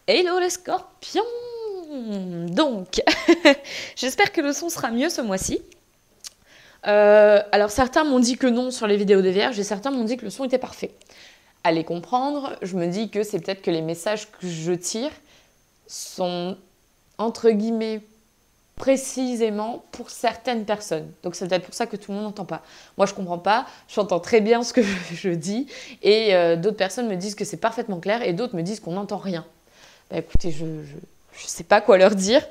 Hello les scorpions! Donc, j'espère que le son sera mieux ce mois-ci. Alors certains m'ont dit que non sur les vidéos des vierges et certains m'ont dit que le son était parfait. À les comprendre, je me dis que c'est peut-être que les messages que je tire sont entre guillemets précisément pour certaines personnes. Donc c'est peut-être pour ça que tout le monde n'entend pas. Moi je comprends pas, j'entends très bien ce que je dis et d'autres personnes me disent que c'est parfaitement clair et d'autres me disent qu'on n'entend rien. Bah écoutez, je sais pas quoi leur dire.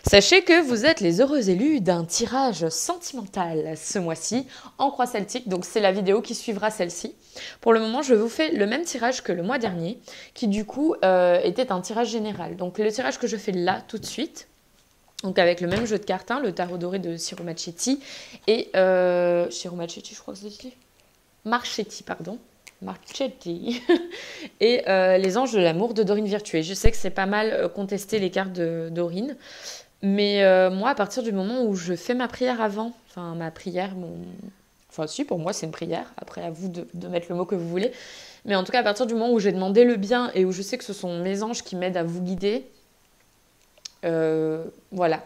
Sachez que vous êtes les heureux élus d'un tirage sentimental ce mois-ci en croix celtique. Donc c'est la vidéo qui suivra celle-ci. Pour le moment, je vous fais le même tirage que le mois dernier, qui du coup était un tirage général. Donc le tirage que je fais là tout de suite, donc avec le même jeu de cartes, hein, le tarot doré de Ciro Marchetti et Ciro Marchetti, je crois que c'est dit. Marchetti, pardon. Marchetti. Et les anges de l'amour de Dorine Virtué. Je sais que c'est pas mal contesté les cartes de Dorine. Mais moi, à partir du moment où je fais ma prière avant, enfin ma prière, enfin si, pour moi c'est une prière, après à vous de mettre le mot que vous voulez, mais en tout cas à partir du moment où j'ai demandé le bien et où je sais que ce sont mes anges qui m'aident à vous guider, voilà,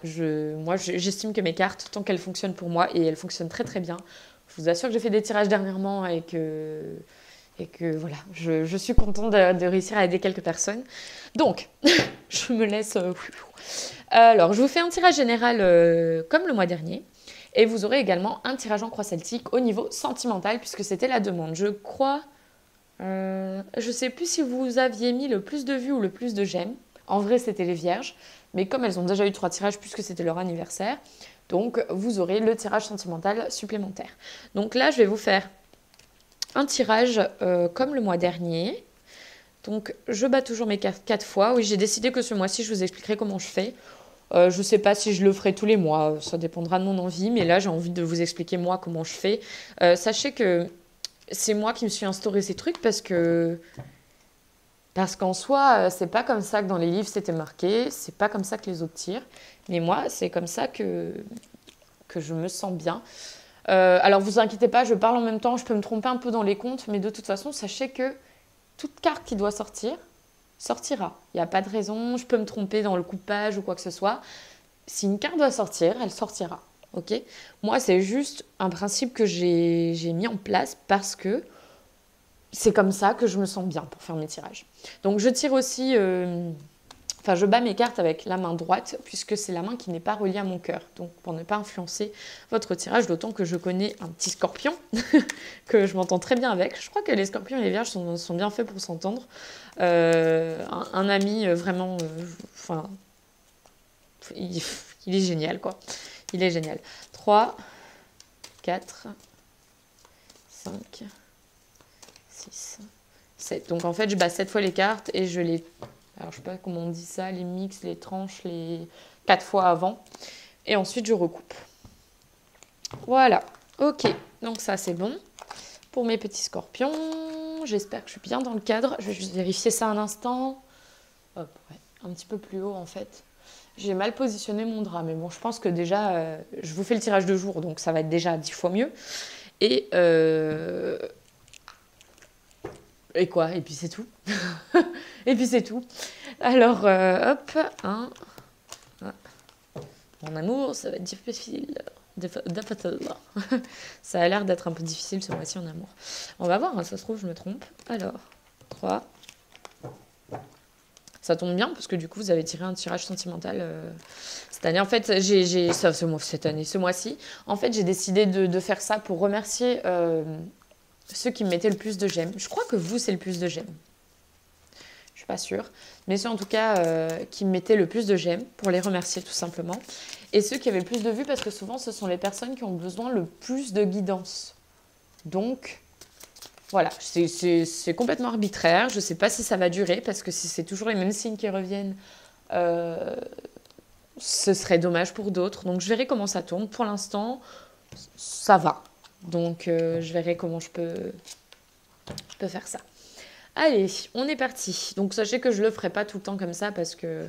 moi j'estime que mes cartes, tant qu'elles fonctionnent pour moi, et elles fonctionnent très très bien, je vous assure que j'ai fait des tirages dernièrement et que voilà, je suis contente de réussir à aider quelques personnes. Donc, je me laisse... Alors, je vous fais un tirage général comme le mois dernier. Et vous aurez également un tirage en croix celtique au niveau sentimental, puisque c'était la demande. Je crois... je sais plus si vous aviez mis le plus de vues ou le plus de j'aime. En vrai, c'était les vierges. Mais comme elles ont déjà eu 3 tirages, puisque c'était leur anniversaire, donc vous aurez le tirage sentimental supplémentaire. Donc là, je vais vous faire un tirage comme le mois dernier. Donc je bats toujours mes cartes 4 fois. Oui, j'ai décidé que ce mois-ci, je vous expliquerai comment je fais. Je ne sais pas si je le ferai tous les mois, ça dépendra de mon envie, mais là j'ai envie de vous expliquer moi comment je fais. Sachez que c'est moi qui me suis instauré ces trucs parce qu'en soi, c'est pas comme ça que dans les livres c'était marqué, c'est pas comme ça que les autres tirent, mais moi c'est comme ça que je me sens bien. Alors vous inquiétez pas, je parle en même temps, je peux me tromper un peu dans les comptes, mais de toute façon, sachez que toute carte qui doit sortir, sortira. Il n'y a pas de raison, je peux me tromper dans le coupage ou quoi que ce soit. Si une carte doit sortir, elle sortira. Ok. Moi, c'est juste un principe que j'ai mis en place parce que c'est comme ça que je me sens bien pour faire mes tirages. Donc, je tire aussi... Enfin, je bats mes cartes avec la main droite, puisque c'est la main qui n'est pas reliée à mon cœur. Donc, pour ne pas influencer votre tirage, d'autant que je connais un petit scorpion, que je m'entends très bien avec. Je crois que les scorpions et les vierges sont bien faits pour s'entendre. Un ami vraiment... Enfin, il est génial, quoi. Il est génial. 3, 4, 5, 6, 7. Donc, en fait, je bats 7 fois les cartes et je les... Alors, je sais pas comment on dit ça, les mix, les tranches, les 4 fois avant. Et ensuite, je recoupe. Voilà. Ok. Donc, ça, c'est bon. Pour mes petits scorpions, j'espère que je suis bien dans le cadre. Je vais juste vérifier ça un instant. Hop, ouais. Un petit peu plus haut, en fait. J'ai mal positionné mon drap. Mais bon, je pense que déjà, je vous fais le tirage de jour. Donc, ça va être déjà 10 fois mieux. Et quoi? Et puis, c'est tout. Et puis, c'est tout. Alors, hop, un. Mon amour, ça va être difficile. Ça a l'air d'être un peu difficile ce mois-ci en amour. On va voir, hein, ça se trouve, je me trompe. Alors, 3. Ça tombe bien, parce que du coup, vous avez tiré un tirage sentimental cette année. En fait, ce mois-ci, en fait, j'ai décidé de faire ça pour remercier ceux qui me mettaient le plus de j'aime. Je crois que vous, c'est le plus de j'aime. Je suis pas sûre, mais ceux en tout cas qui me mettaient le plus de j'aime pour les remercier tout simplement. Et ceux qui avaient le plus de vues parce que souvent ce sont les personnes qui ont besoin le plus de guidance. Donc voilà, c'est complètement arbitraire. Je sais pas si ça va durer parce que si c'est toujours les mêmes signes qui reviennent, ce serait dommage pour d'autres. Donc je verrai comment ça tourne. Pour l'instant, ça va. Donc je verrai comment je peux faire ça. Allez, on est parti. Donc sachez que je le ferai pas tout le temps comme ça parce que...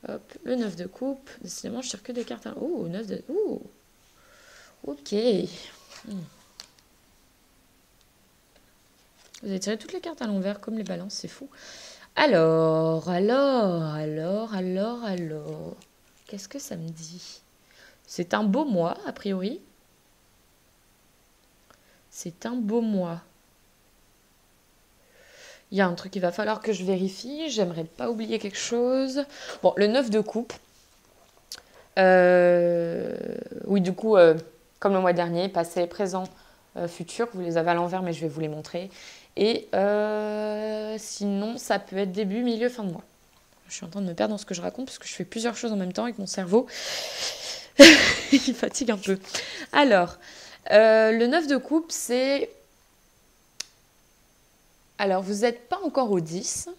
Hop, le 9 de coupe. Décidément, je tire que des cartes. Ouh, 9 de... Ouh. Ok. Vous avez tiré toutes les cartes à l'envers, comme les balances, c'est fou. Alors. Qu'est-ce que ça me dit? C'est un beau mois, a priori. C'est un beau mois. Il y a un truc qu'il va falloir que je vérifie. J'aimerais pas oublier quelque chose. Bon, le 9 de coupe. Oui, du coup, comme le mois dernier, passé, présent, futur. Vous les avez à l'envers, mais je vais vous les montrer. Et sinon, ça peut être début, milieu, fin de mois. Je suis en train de me perdre dans ce que je raconte parce que je fais plusieurs choses en même temps avec mon cerveau. Il fatigue un peu. Alors, le 9 de coupe, c'est... Alors, vous n'êtes pas encore au 10,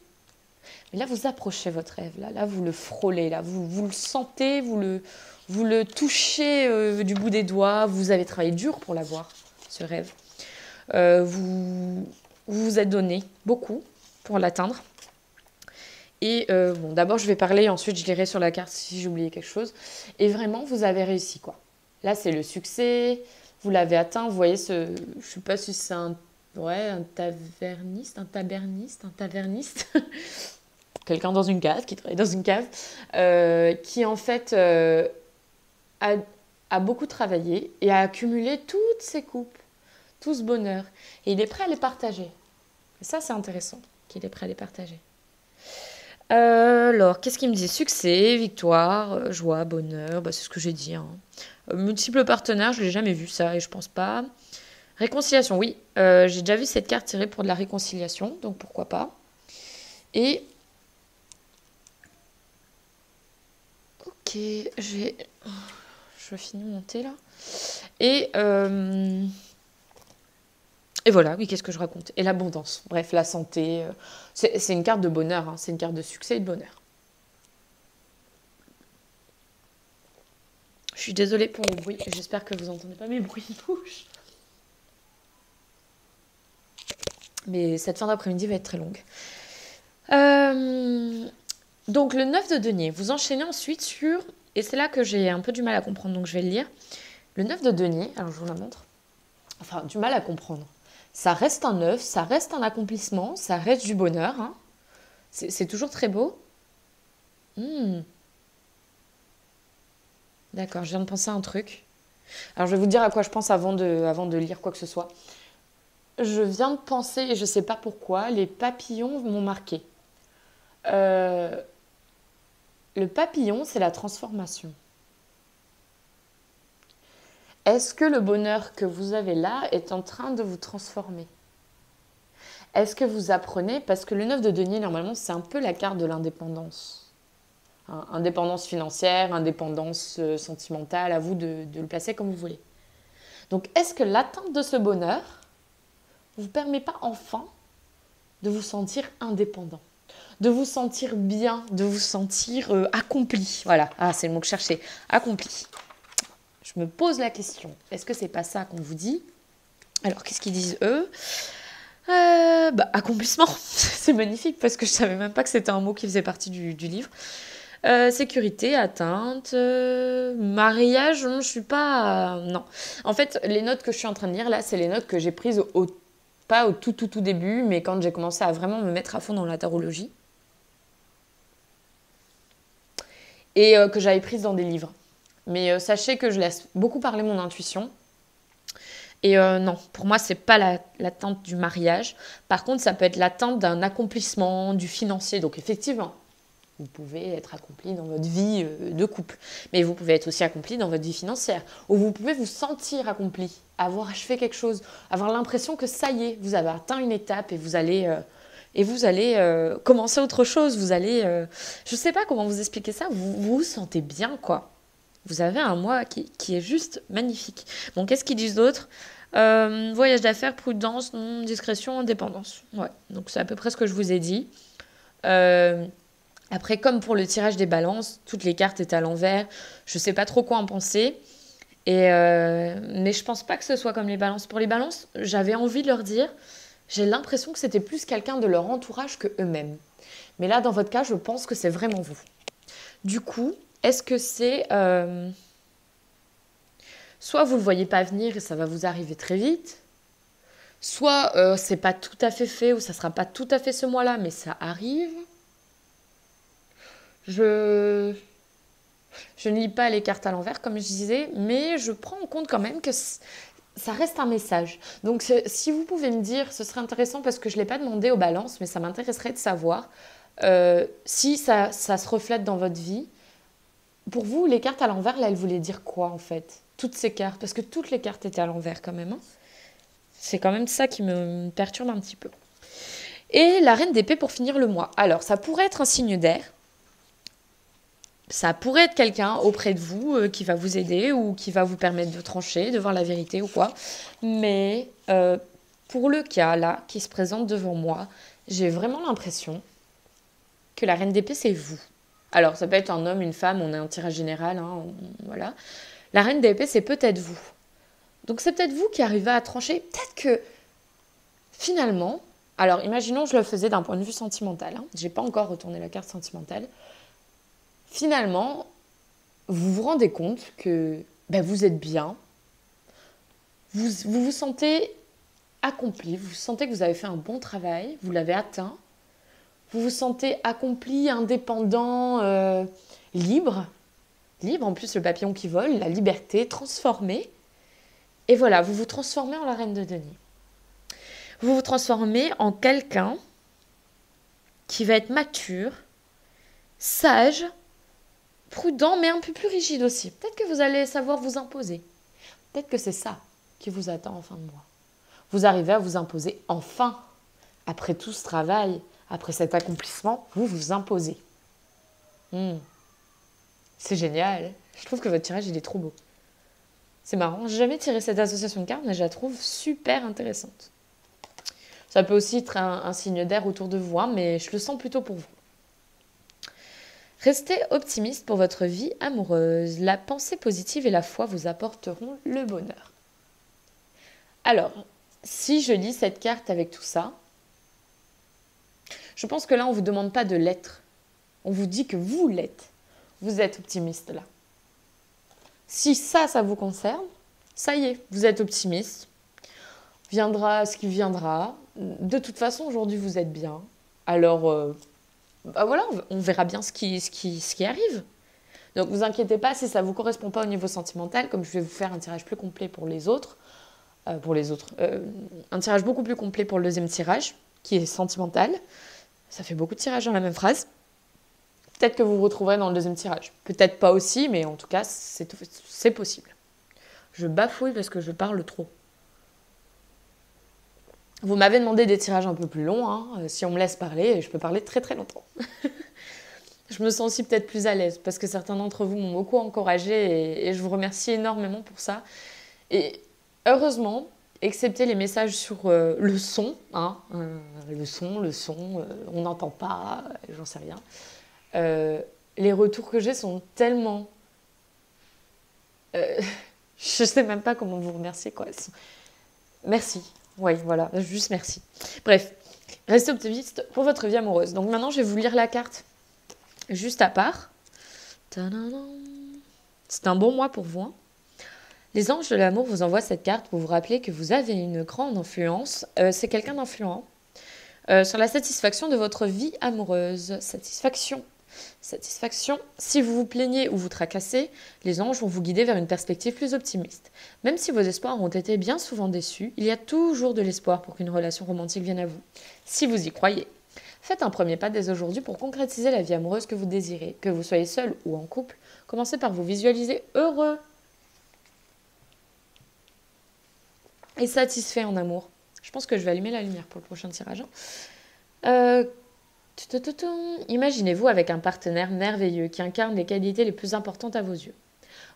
mais là, vous approchez votre rêve. Là vous le frôlez, là, vous le sentez, vous le touchez du bout des doigts. Vous avez travaillé dur pour l'avoir, ce rêve. Vous vous êtes donné beaucoup pour l'atteindre. Et bon, d'abord, je vais parler, ensuite, je lirai sur la carte si j'ai oublié quelque chose. Et vraiment, vous avez réussi, quoi. Là, c'est le succès. Vous l'avez atteint. Vous voyez ce... Je ne sais pas si c'est un taverniste, un taverniste. Quelqu'un dans une cave, qui travaille dans une cave, qui en fait a beaucoup travaillé et a accumulé toutes ses coupes, tout ce bonheur. Et il est prêt à les partager. Et ça, c'est intéressant, qu'il est prêt à les partager. Alors, qu'est-ce qu'il me dit? Succès, victoire, joie, bonheur, bah, c'est ce que j'ai dit. Hein. Multiples partenaires, je ne l'ai jamais vu ça et je pense pas. Réconciliation, oui. J'ai déjà vu cette carte tirée pour de la réconciliation, donc pourquoi pas. Et... Ok, je finis mon thé là. Et voilà, oui, qu'est-ce que je raconte? Et l'abondance, bref, la santé. C'est une carte de bonheur, hein, c'est une carte de succès et de bonheur. Je suis désolée pour les bruits, j'espère que vous n'entendez pas mes bruits de bouche. Mais cette fin d'après-midi va être très longue. Donc le 9 de denier, vous enchaînez ensuite sur... Et c'est là que j'ai un peu du mal à comprendre, donc je vais le lire. Le 9 de denier, alors je vous la montre. Enfin, du mal à comprendre. Ça reste un 9, ça reste un accomplissement, ça reste du bonheur. Hein. C'est toujours très beau. D'accord, je viens de penser à un truc. Alors je vais vous dire à quoi je pense avant de lire quoi que ce soit. Je viens de penser, et je ne sais pas pourquoi, les papillons m'ont marqué. Le papillon, c'est la transformation. Est-ce que le bonheur que vous avez là est en train de vous transformer? Est-ce que vous apprenez? Parce que le 9 de denier, normalement, c'est un peu la carte de l'indépendance. Hein, indépendance financière, indépendance sentimentale, à vous de le placer comme vous voulez. Donc, est-ce que l'atteinte de ce bonheur ne vous permet pas enfin de vous sentir indépendant? De vous sentir bien, de vous sentir accompli. Voilà, c'est le mot que je cherchais, accompli. Je me pose la question, est-ce que c'est pas ça qu'on vous dit? Alors, qu'est-ce qu'ils disent eux? Accomplissement, c'est magnifique parce que je savais même pas que c'était un mot qui faisait partie du livre. Sécurité, atteinte, mariage, non, je suis pas... non. En fait, les notes que je suis en train de lire là, c'est les notes que j'ai prises pas au tout début, mais quand j'ai commencé à vraiment me mettre à fond dans la tarologie. Et que j'avais prises dans des livres. Mais sachez que je laisse beaucoup parler mon intuition. Et non, pour moi, c'est pas l'attente du mariage. Par contre, ça peut être l'attente d'un accomplissement, du financier. Donc effectivement, vous pouvez être accompli dans votre vie de couple. Mais vous pouvez être aussi accompli dans votre vie financière. Ou vous pouvez vous sentir accompli, avoir achevé quelque chose, avoir l'impression que ça y est, vous avez atteint une étape et vous allez commencer autre chose. Vous allez... je sais pas comment vous expliquer ça. Vous vous sentez bien, quoi. Vous avez un mois qui est juste magnifique. Bon, qu'est-ce qu'ils disent d'autre? Voyage d'affaires, prudence, discrétion, indépendance. Ouais, donc c'est à peu près ce que je vous ai dit. Après, comme pour le tirage des balances, toutes les cartes étaient à l'envers. Je ne sais pas trop quoi en penser. Mais je pense pas que ce soit comme les balances. Pour les balances, j'avais envie de leur dire, j'ai l'impression que c'était plus quelqu'un de leur entourage que eux-mêmes. Mais là, dans votre cas, je pense que c'est vraiment vous. Du coup, est-ce que c'est... soit vous ne le voyez pas venir et ça va vous arriver très vite, soit c'est pas tout à fait fait ou ça sera pas tout à fait ce mois-là, mais ça arrive. Je ne lis pas les cartes à l'envers, comme je disais, mais je prends en compte quand même que ça reste un message. Donc, si vous pouvez me dire, ce serait intéressant parce que je ne l'ai pas demandé aux balances, mais ça m'intéresserait de savoir si ça se reflète dans votre vie. Pour vous, les cartes à l'envers, là, elles voulaient dire quoi, en fait? Toutes ces cartes, parce que toutes les cartes étaient à l'envers quand même. Hein. C'est quand même ça qui me perturbe un petit peu. Et la reine d'épée pour finir le mois. Alors, ça pourrait être un signe d'air. Ça pourrait être quelqu'un auprès de vous qui va vous aider ou qui va vous permettre de trancher, de voir la vérité ou quoi. Mais pour le cas là qui se présente devant moi, j'ai vraiment l'impression que la reine d'épée, c'est vous. Alors, ça peut être un homme, une femme, on a un tirage général, hein, voilà. La reine d'épée, c'est peut-être vous. Donc, c'est peut-être vous qui arrivez à trancher. Peut-être que, finalement, alors, imaginons que je le faisais d'un point de vue sentimental. Hein. Je n'ai pas encore retourné la carte sentimentale. Finalement, vous vous rendez compte que vous êtes bien. Vous vous sentez accompli. Vous sentez que vous avez fait un bon travail. Vous l'avez atteint. Vous vous sentez accompli, indépendant, libre. Libre, en plus, le papillon qui vole, la liberté, transformé. Et voilà, vous vous transformez en la reine de denier. Vous vous transformez en quelqu'un qui va être mature, sage, prudent, mais un peu plus rigide aussi. Peut-être que vous allez savoir vous imposer. Peut-être que c'est ça qui vous attend en fin de mois. Vous arrivez à vous imposer enfin. Après tout ce travail, après cet accomplissement, vous vous imposez. C'est génial. Je trouve que votre tirage, il est trop beau. C'est marrant. J'ai jamais tiré cette association de cartes, mais je la trouve super intéressante. Ça peut aussi être un signe d'air autour de vous, hein, mais je le sens plutôt pour vous. Restez optimiste pour votre vie amoureuse. La pensée positive et la foi vous apporteront le bonheur. Alors, si je lis cette carte avec tout ça, je pense que là, on ne vous demande pas de l'être. On vous dit que vous l'êtes. Vous êtes optimiste là. Si ça vous concerne, ça y est, vous êtes optimiste. Viendra ce qui viendra. De toute façon, aujourd'hui, vous êtes bien. Alors, voilà, on verra bien ce qui arrive. Donc, vous inquiétez pas si ça ne vous correspond pas au niveau sentimental, comme je vais vous faire un tirage plus complet pour les autres. Un tirage beaucoup plus complet pour le deuxième tirage, qui est sentimental. Ça fait beaucoup de tirages dans la même phrase. Peut-être que vous vous retrouverez dans le deuxième tirage. Peut-être pas aussi, mais en tout cas, c'est possible. Je bafouille parce que je parle trop. Vous m'avez demandé des tirages un peu plus longs. Hein. Si on me laisse parler, je peux parler très très longtemps. Je me sens aussi peut-être plus à l'aise parce que certains d'entre vous m'ont beaucoup encouragée et je vous remercie énormément pour ça. Et heureusement, excepté les messages sur le son, hein, le son, on n'entend pas, j'en sais rien. Les retours que j'ai sont tellement... je sais même pas comment vous remercier, quoi. Merci. Oui, voilà, juste merci. Bref, restez optimiste pour votre vie amoureuse. Donc maintenant, je vais vous lire la carte juste à part. C'est un bon mois pour vous. Hein. Les anges de l'amour vous envoient cette carte pour vous rappeler que vous avez une grande influence. C'est quelqu'un d'influent sur la satisfaction de votre vie amoureuse. Satisfaction. Si vous vous plaignez ou vous tracassez, les anges vont vous guider vers une perspective plus optimiste. Même si vos espoirs ont été bien souvent déçus, il y a toujours de l'espoir pour qu'une relation romantique vienne à vous. Si vous y croyez. Faites un premier pas dès aujourd'hui pour concrétiser la vie amoureuse que vous désirez. Que vous soyez seul ou en couple, commencez par vous visualiser heureux et satisfait en amour. Je pense que je vais allumer la lumière pour le prochain tirage. Imaginez-vous avec un partenaire merveilleux qui incarne les qualités les plus importantes à vos yeux.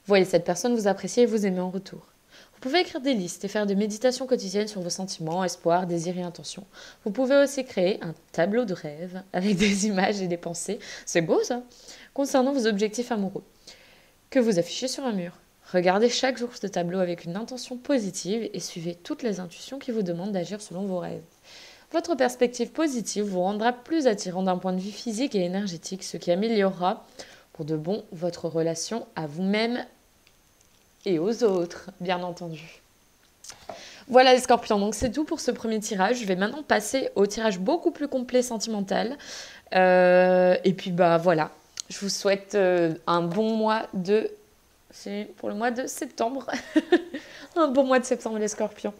Voyez cette personne vous apprécier et vous aimer en retour. Vous pouvez écrire des listes et faire des méditations quotidiennes sur vos sentiments, espoirs, désirs et intentions. Vous pouvez aussi créer un tableau de rêve avec des images et des pensées, c'est beau ça, concernant vos objectifs amoureux, que vous affichez sur un mur. Regardez chaque jour ce tableau avec une intention positive et suivez toutes les intuitions qui vous demandent d'agir selon vos rêves. Votre perspective positive vous rendra plus attirant d'un point de vue physique et énergétique, ce qui améliorera pour de bon votre relation à vous-même et aux autres, bien entendu. Voilà les scorpions, donc c'est tout pour ce premier tirage. Je vais maintenant passer au tirage beaucoup plus complet sentimental. Et puis voilà, Je vous souhaite un bon mois de... C'est pour le mois de septembre. Un bon mois de septembre, les scorpions.